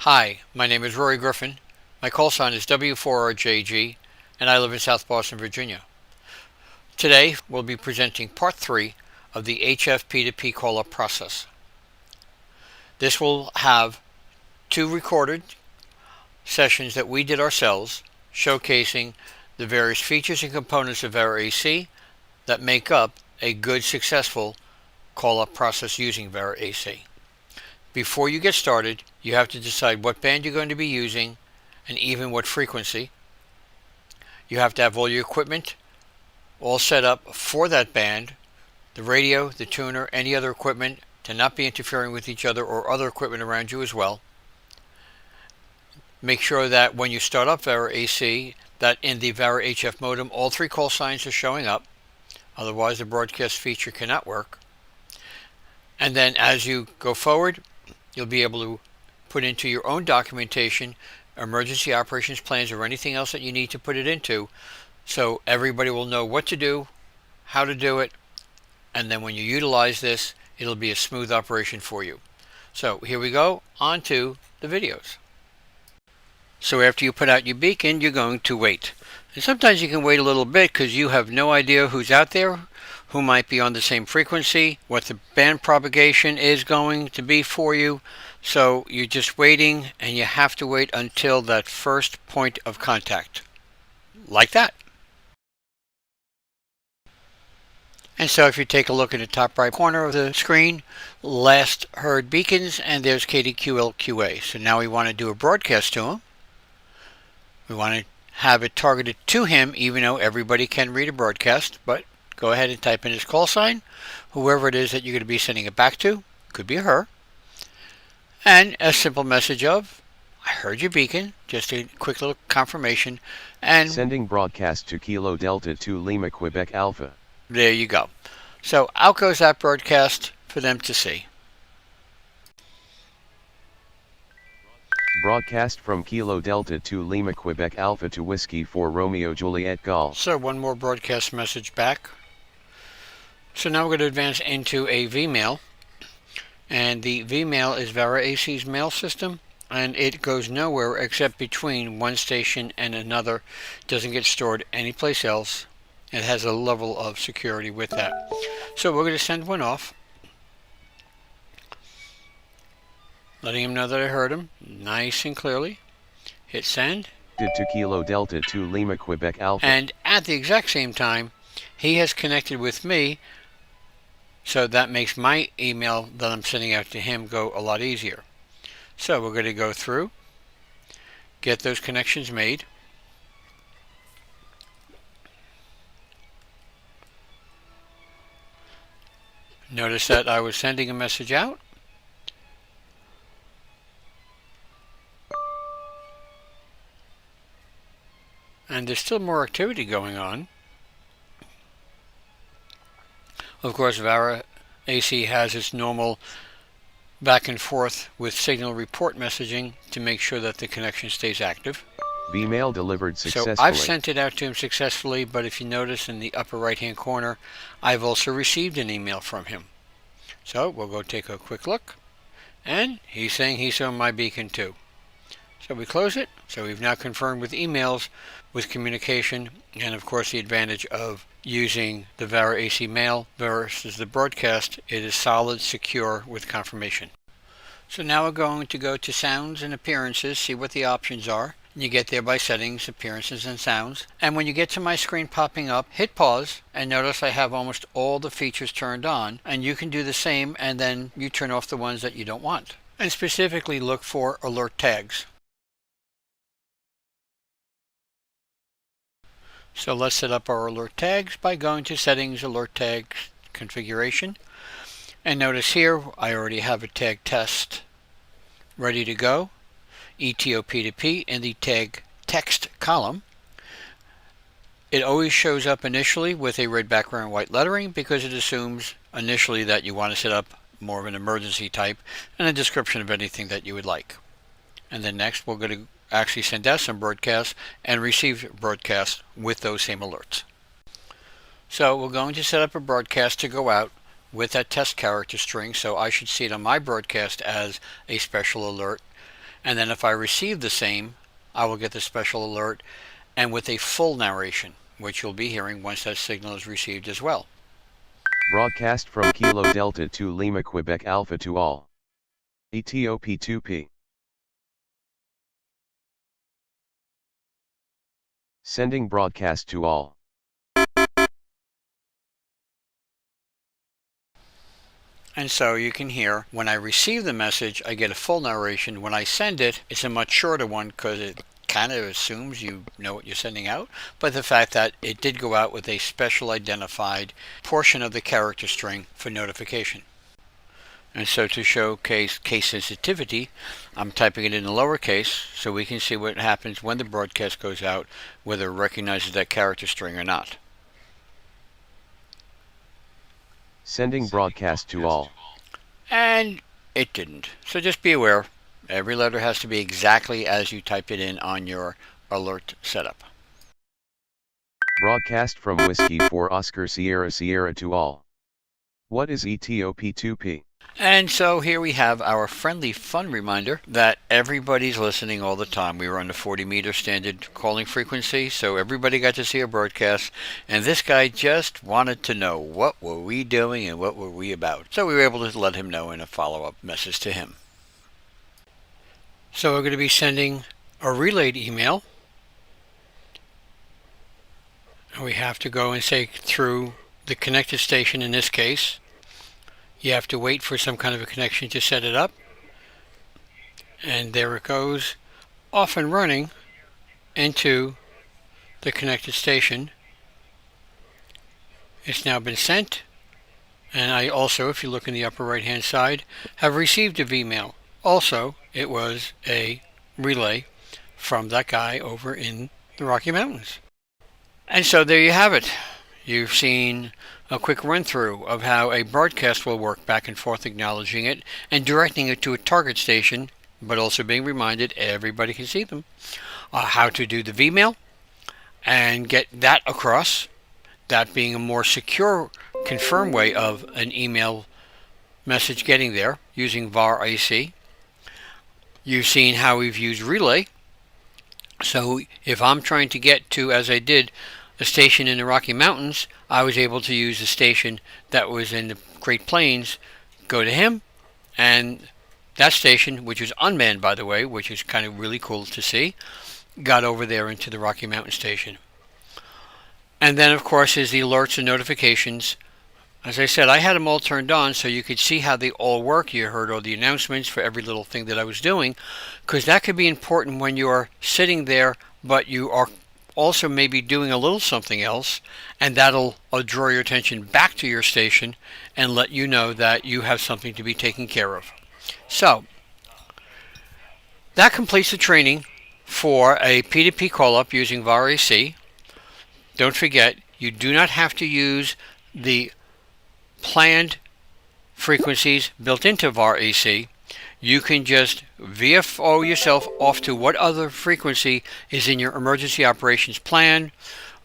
Hi, my name is Rory Griffin. My call sign is W4RJG, and I live in South Boston, Virginia. Today, we'll be presenting part 3 of the HFP2P call-up process. This will have 2 recorded sessions that we did ourselves, showcasing the various features and components of VeraAC that make up a good, successful call-up process using VeraAC. Before you get started, you have to decide what band you're going to be using and even what frequency. You have to have all your equipment all set up for that band, the radio, the tuner, any other equipment to not be interfering with each other or other equipment around you as well. Make sure that when you start up VeraAC, that in the VeraHF modem all 3 call signs are showing up. Otherwise the broadcast feature cannot work. And then as you go forward, you'll be able to put into your own documentation, emergency operations plans, or anything else that you need to put it into, so everybody will know what to do, how to do it, and then when you utilize this, it'll be a smooth operation for you. So here we go, on to the videos. So after you put out your beacon, you're going to wait. And sometimes you can wait a little bit because you have no idea who's out there, who might be on the same frequency, what the band propagation is going to be for you. So you're just waiting, and you have to wait until that first point of contact. Like that. And so if you take a look in the top right corner of the screen, last heard beacons, and there's KDQLQA. So now we want to do a broadcast to him. We want to have it targeted to him, even though everybody can read a broadcast, but go ahead and type in his call sign, whoever it is that you're going to be sending it back to. Could be her. And a simple message of, I heard your beacon, just a quick little confirmation. And sending broadcast to Kilo Delta 2 Lima Quebec Alpha. There you go. So out goes that broadcast for them to see. Broadcast from Kilo Delta 2 Lima Quebec Alpha to Whiskey 4 Romeo Juliet Golf. So one more broadcast message back. So now we're going to advance into a Vmail. And the Vmail is VeraAC's mail system, and it goes nowhere except between one station and another. It doesn't get stored anyplace else. It has a level of security with that. So we're going to send one off, letting him know that I heard him nice and clearly. Hit send. To Kilo Delta 2 Lima Quebec Alpha. And at the exact same time, he has connected with me, so that makes my email that I'm sending out to him go a lot easier. So we're going to go through, get those connections made. Notice that I was sending a message out. And there's still more activity going on. Of course, VeraAC has its normal back and forth with signal report messaging to make sure that the connection stays active. Vmail delivered successfully. So I've sent it out to him successfully, but if you notice in the upper right hand corner, I've also received an email from him. So we'll go take a quick look, and he's saying he saw my beacon too. So we close it. So we've now confirmed with emails, with communication, and of course the advantage of using the VeraAC mail versus the broadcast, it is solid, secure with confirmation. So now we're going to go to sounds and appearances, see what the options are. You get there by settings, appearances, and sounds. And when you get to my screen popping up, hit pause, and notice I have almost all the features turned on. And you can do the same, and then you turn off the ones that you don't want. And specifically look for alert tags. So let's set up our alert tags by going to settings, alert tags, configuration. And notice here, I already have a tag test ready to go. ETOP2P in the tag text column. It always shows up initially with a red background, white lettering, because it assumes initially that you want to set up more of an emergency type and a description of anything that you would like. And then next we're going to actually send out some broadcasts and receive broadcasts with those same alerts. So we're going to set up a broadcast to go out with that test character string, so I should see it on my broadcast as a special alert. And then if I receive the same, I will get the special alert and with a full narration, which you'll be hearing once that signal is received as well. Broadcast from Kilo Delta to Lima Quebec Alpha to all. ETOP2P. Sending broadcast to all. And so you can hear when I receive the message, I get a full narration. When I send it, it's a much shorter one because it kind of assumes you know what you're sending out. But the fact that it did go out with a special identified portion of the character string for notification. And so to showcase case sensitivity, I'm typing it in the lowercase so we can see what happens when the broadcast goes out, whether it recognizes that character string or not. Sending broadcast to all. And it didn't. So just be aware, every letter has to be exactly as you typed it in on your alert setup. Broadcast from Whiskey for Oscar Sierra Sierra to all. What is ETOP2P? And so here we have our friendly fun reminder that everybody's listening all the time. We were on the 40 meter standard calling frequency, so everybody got to see our broadcast, and this guy just wanted to know what were we doing and what were we about. So we were able to let him know in a follow-up message to him. So we're going to be sending a relayed email. And we have to go and say through the connected station in this case. You have to wait for some kind of a connection to set it up. And there it goes, off and running into the connected station. It's now been sent. And I also, if you look in the upper right hand side, have received a Vmail. Also, it was a relay from that guy over in the Rocky Mountains. And so there you have it. You've seen a quick run through of how a broadcast will work, back and forth acknowledging it and directing it to a target station, but also being reminded everybody can see them. How to do the Vmail and get that across, that being a more secure, confirmed way of an email message getting there using VAR AC. You've seen how we've used relay. So if I'm trying to get to, as I did, a station in the Rocky Mountains, I was able to use a station that was in the Great Plains, go to him, and that station, which was unmanned by the way, which is kind of really cool to see, got over there into the Rocky Mountain station. And then of course is the alerts and notifications. As I said, I had them all turned on so you could see how they all work. You heard all the announcements for every little thing that I was doing, because that could be important when you're sitting there, but you are also maybe doing a little something else, and that'll draw your attention back to your station and let you know that you have something to be taken care of. So, that completes the training for a P2P call-up using VAR AC. Don't forget, you do not have to use the planned frequencies built into VAR AC. You can just VFO yourself off to what other frequency is in your emergency operations plan,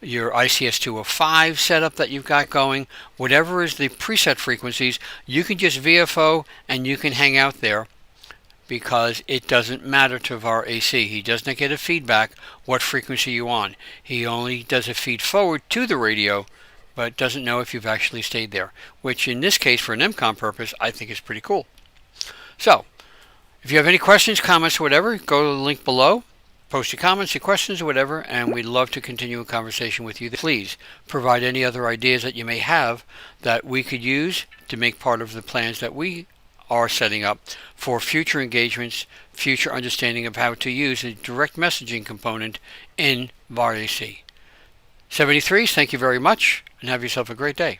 your ICS 205 setup that you've got going, whatever is the preset frequencies, you can just VFO and you can hang out there, because it doesn't matter to VAR AC. He does not get a feedback what frequency you're on. He only does a feed forward to the radio, but doesn't know if you've actually stayed there, which in this case for an MCOM purpose I think is pretty cool. So if you have any questions, comments, or whatever, go to the link below, post your comments, your questions, or whatever, and we'd love to continue a conversation with you. Please provide any other ideas that you may have that we could use to make part of the plans that we are setting up for future engagements, future understanding of how to use a direct messaging component in VAR AC. 73s, thank you very much, and have yourself a great day.